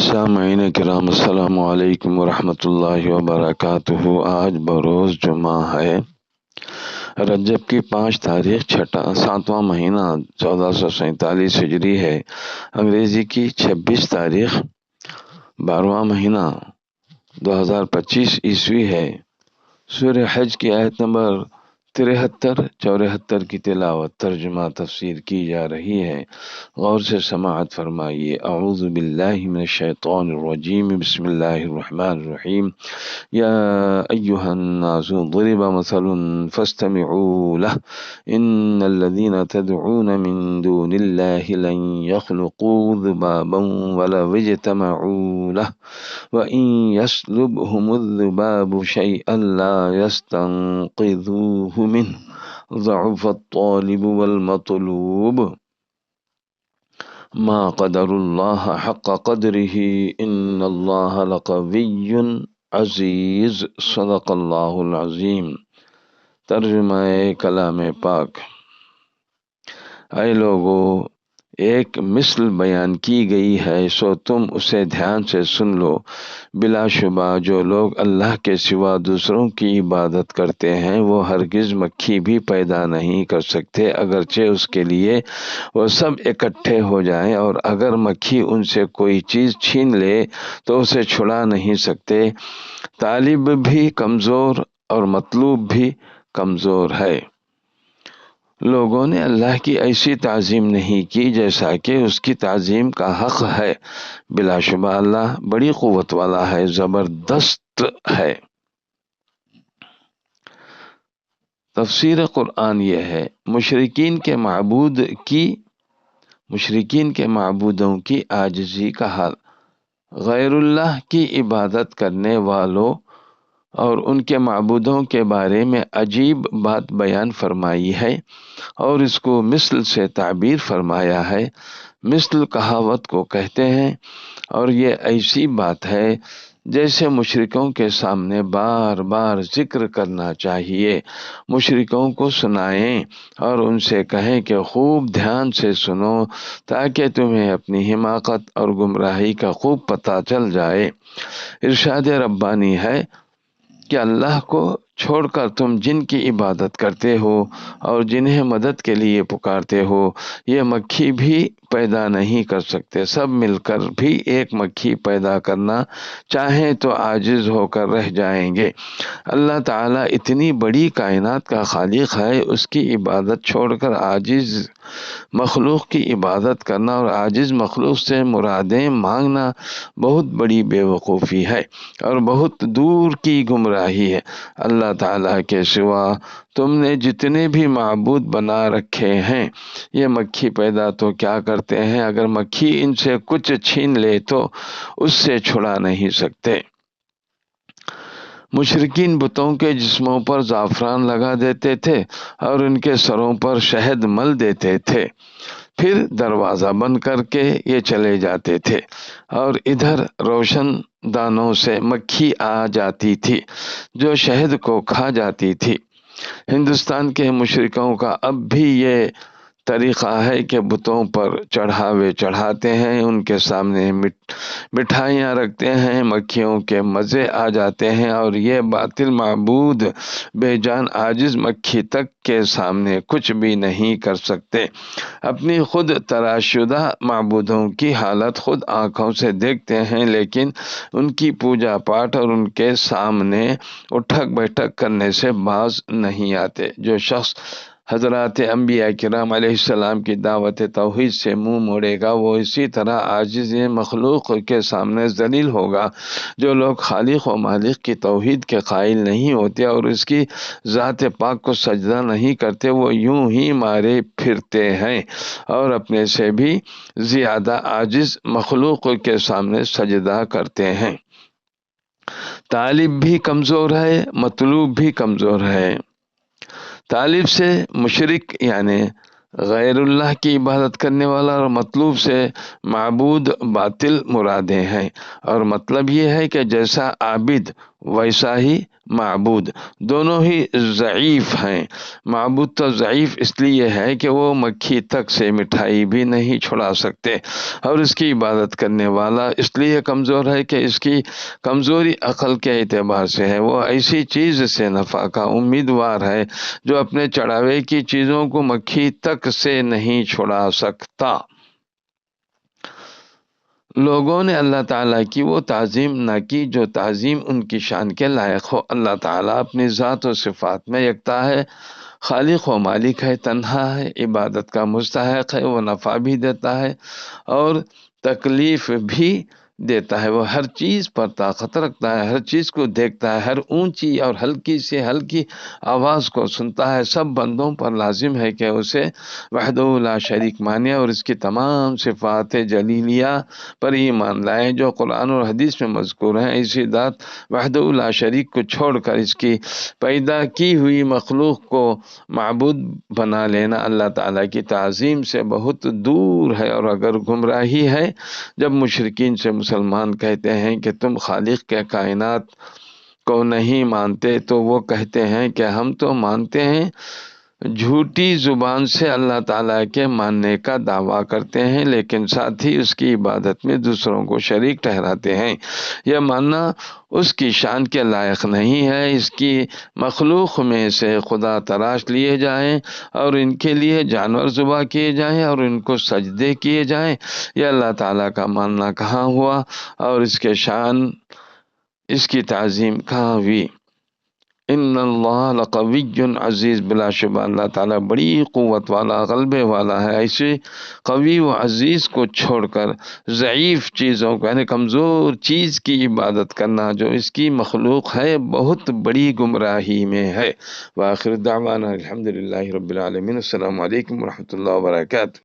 سامعین کرام السلام علیکم ورحمۃ اللہ وبرکاتہ۔ آج بروز جمعہ ہے، رجب کی 5 تاریخ 7واں مہینہ 1447 ہجری ہے، انگریزی کی 26 تاریخ 12واں مہینہ 2025 عیسوی ہے۔ سورہ حج کی آیت نمبر 73 74 کی تلاوت ترجمہ تفسیر کی جا رہی ہے، غور سے سماعت فرمائیے۔ اعوذ باللہ من الشیطان الرجیم، بسم اللہ الرحمن الرحیم۔ یا ایہا الناس ضرب مثل فاستمعوا له ان الذین تدعون من دون اللہ لن يخلقوا ذبابا ولو اجتمعوا له وإن يسلبهم الذباب شيئا لا يستنقذوه منه ضعف الطالب والمطلوب ما قدر الله حق قدره ان اللہ لقوی عزیز، صدق اللہ العظیم۔ ترجمہ کلام پاک۔ اے لوگو، ایک مثل بیان کی گئی ہے سو تم اسے دھیان سے سن لو۔ بلا شبہ جو لوگ اللہ کے سوا دوسروں کی عبادت کرتے ہیں وہ ہرگز مکھی بھی پیدا نہیں کر سکتے، اگرچہ اس کے لیے وہ سب اکٹھے ہو جائیں، اور اگر مکھی ان سے کوئی چیز چھین لے تو اسے چھڑا نہیں سکتے۔ طالب بھی کمزور اور مطلوب بھی کمزور ہے۔ لوگوں نے اللہ کی ایسی تعظیم نہیں کی جیسا کہ اس کی تعظیم کا حق ہے۔ بلا شبہ اللہ بڑی قوت والا ہے، زبردست ہے۔ تفسیر قرآن یہ ہے، مشرکین کے معبودوں کی عاجزی کا حال، غیر اللہ کی عبادت کرنے والوں اور ان کے معبودوں کے بارے میں عجیب بات بیان فرمائی ہے، اور اس کو مثل سے تعبیر فرمایا ہے۔ مثل کہاوت کو کہتے ہیں، اور یہ ایسی بات ہے جیسے مشرکوں کے سامنے بار بار ذکر کرنا چاہیے۔ مشرکوں کو سنائیں اور ان سے کہیں کہ خوب دھیان سے سنو تاکہ تمہیں اپنی حماقت اور گمراہی کا خوب پتہ چل جائے۔ ارشاد ربانی ہے کہ اللہ کو چھوڑ کر تم جن کی عبادت کرتے ہو اور جنہیں مدد کے لیے پکارتے ہو، یہ مکھی بھی پیدا نہیں کر سکتے۔ سب مل کر بھی ایک مکھی پیدا کرنا چاہیں تو عاجز ہو کر رہ جائیں گے۔ اللہ تعالیٰ اتنی بڑی کائنات کا خالق ہے، اس کی عبادت چھوڑ کر عاجز مخلوق کی عبادت کرنا اور عاجز مخلوق سے مرادیں مانگنا بہت بڑی بے وقوفی ہے اور بہت دور کی گمراہی ہے۔ اللہ تعالیٰ کے سوا تم نے جتنے بھی معبود بنا رکھے ہیں، یہ مکھی پیدا تو کیا کرتے ہیں، اگر مکھی ان سے کچھ چھین لے تو اس سے چھڑا نہیں سکتے۔ مشرکین بتوں کے جسموں پر زعفران لگا دیتے تھے اور ان کے سروں پر شہد مل دیتے تھے، پھر دروازہ بند کر کے یہ چلے جاتے تھے، اور ادھر روشن دانوں سے مکھی آ جاتی تھی جو شہد کو کھا جاتی تھی۔ ہندوستان کے مشرکوں کا اب بھی یہ طریقہ ہے کہ بتوں پر چڑھاوے چڑھاتے ہیں، ان کے سامنے مٹھائیاں رکھتے ہیں، مکھیوں کے مزے آ جاتے ہیں، اور یہ باطل معبود بے جان عاجز مکھی تک کے سامنے کچھ بھی نہیں کر سکتے۔ اپنی خود تراش شدہ معبودوں کی حالت خود آنکھوں سے دیکھتے ہیں، لیکن ان کی پوجا پاٹ اور ان کے سامنے اٹھک بیٹھک کرنے سے باز نہیں آتے۔ جو شخص حضرات انبیاء کرام علیہ السلام کی دعوت توحید سے منہ موڑے گا وہ اسی طرح عاجز مخلوق کے سامنے ذلیل ہوگا۔ جو لوگ خالق و مالک کی توحید کے قائل نہیں ہوتے اور اس کی ذات پاک کو سجدہ نہیں کرتے، وہ یوں ہی مارے پھرتے ہیں اور اپنے سے بھی زیادہ عاجز مخلوق کے سامنے سجدہ کرتے ہیں۔ طالب بھی کمزور ہے، مطلوب بھی کمزور ہے۔ طالب سے مشرک یعنی غیر اللہ کی عبادت کرنے والا، اور مطلوب سے معبود باطل مرادیں ہیں، اور مطلب یہ ہے کہ جیسا عابد ویسا ہی معبود دونوں ہی ضعیف ہیں۔ معبود تو ضعیف اس لیے ہے کہ وہ مکھی تک سے مٹھائی بھی نہیں چھڑا سکتے، اور اس کی عبادت کرنے والا اس لیے کمزور ہے کہ اس کی کمزوری عقل کے اعتبار سے ہے۔ وہ ایسی چیز سے نفع کا امیدوار ہے جو اپنے چڑھاوے کی چیزوں کو مکھی تک سے نہیں چھڑا سکتا۔ لوگوں نے اللہ تعالیٰ کی وہ تعظیم نہ کی جو تعظیم ان کی شان کے لائق ہو۔ اللہ تعالیٰ اپنی ذات و صفات میں یکتا ہے، خالق و مالک ہے، تنہا ہے، عبادت کا مستحق ہے، وہ نفع بھی دیتا ہے اور تکلیف بھی دیتا ہے۔ وہ ہر چیز پر طاقت رکھتا ہے، ہر چیز کو دیکھتا ہے، ہر اونچی اور ہلکی سے ہلکی آواز کو سنتا ہے۔ سب بندوں پر لازم ہے کہ اسے وحدہ لا شریک مانے اور اس کی تمام صفات جلیلیہ پر ایمان لائیں جو قرآن اور حدیث میں مذکور ہیں۔ اسی ذات وحدہ لا شریک کو چھوڑ کر اس کی پیدا کی ہوئی مخلوق کو معبود بنا لینا اللہ تعالیٰ کی تعظیم سے بہت دور ہے۔ اور اگر گمراہی ہے جب مشرکین سے مسلمان کہتے ہیں کہ تم خالق کے کائنات کو نہیں مانتے، تو وہ کہتے ہیں کہ ہم تو مانتے ہیں، جھوٹی زبان سے اللہ تعالیٰ کے ماننے کا دعویٰ کرتے ہیں لیکن ساتھ ہی اس کی عبادت میں دوسروں کو شریک ٹھہراتے ہیں۔ یہ ماننا اس کی شان کے لائق نہیں ہے۔ اس کی مخلوق میں سے خدا تراش لیے جائیں اور ان کے لیے جانور ذبح کیے جائیں اور ان کو سجدے کیے جائیں، یہ اللہ تعالیٰ کا ماننا کہاں ہوا اور اس کے شان، اس کی تعظیم کہاں ہوئی؟ ان اللہ لقوی عزیز، بلا شبہ اللہ تعالیٰ بڑی قوت والا، غلبے والا ہے۔ ایسے قوی و عزیز کو چھوڑ کر ضعیف چیزوں کو، یعنی کمزور چیز کی عبادت کرنا جو اس کی مخلوق ہے، بہت بڑی گمراہی میں ہے۔ وآخر دعوانا الحمدللہ رب العالمین۔ السلام علیکم ورحمۃ اللہ وبرکاتہ۔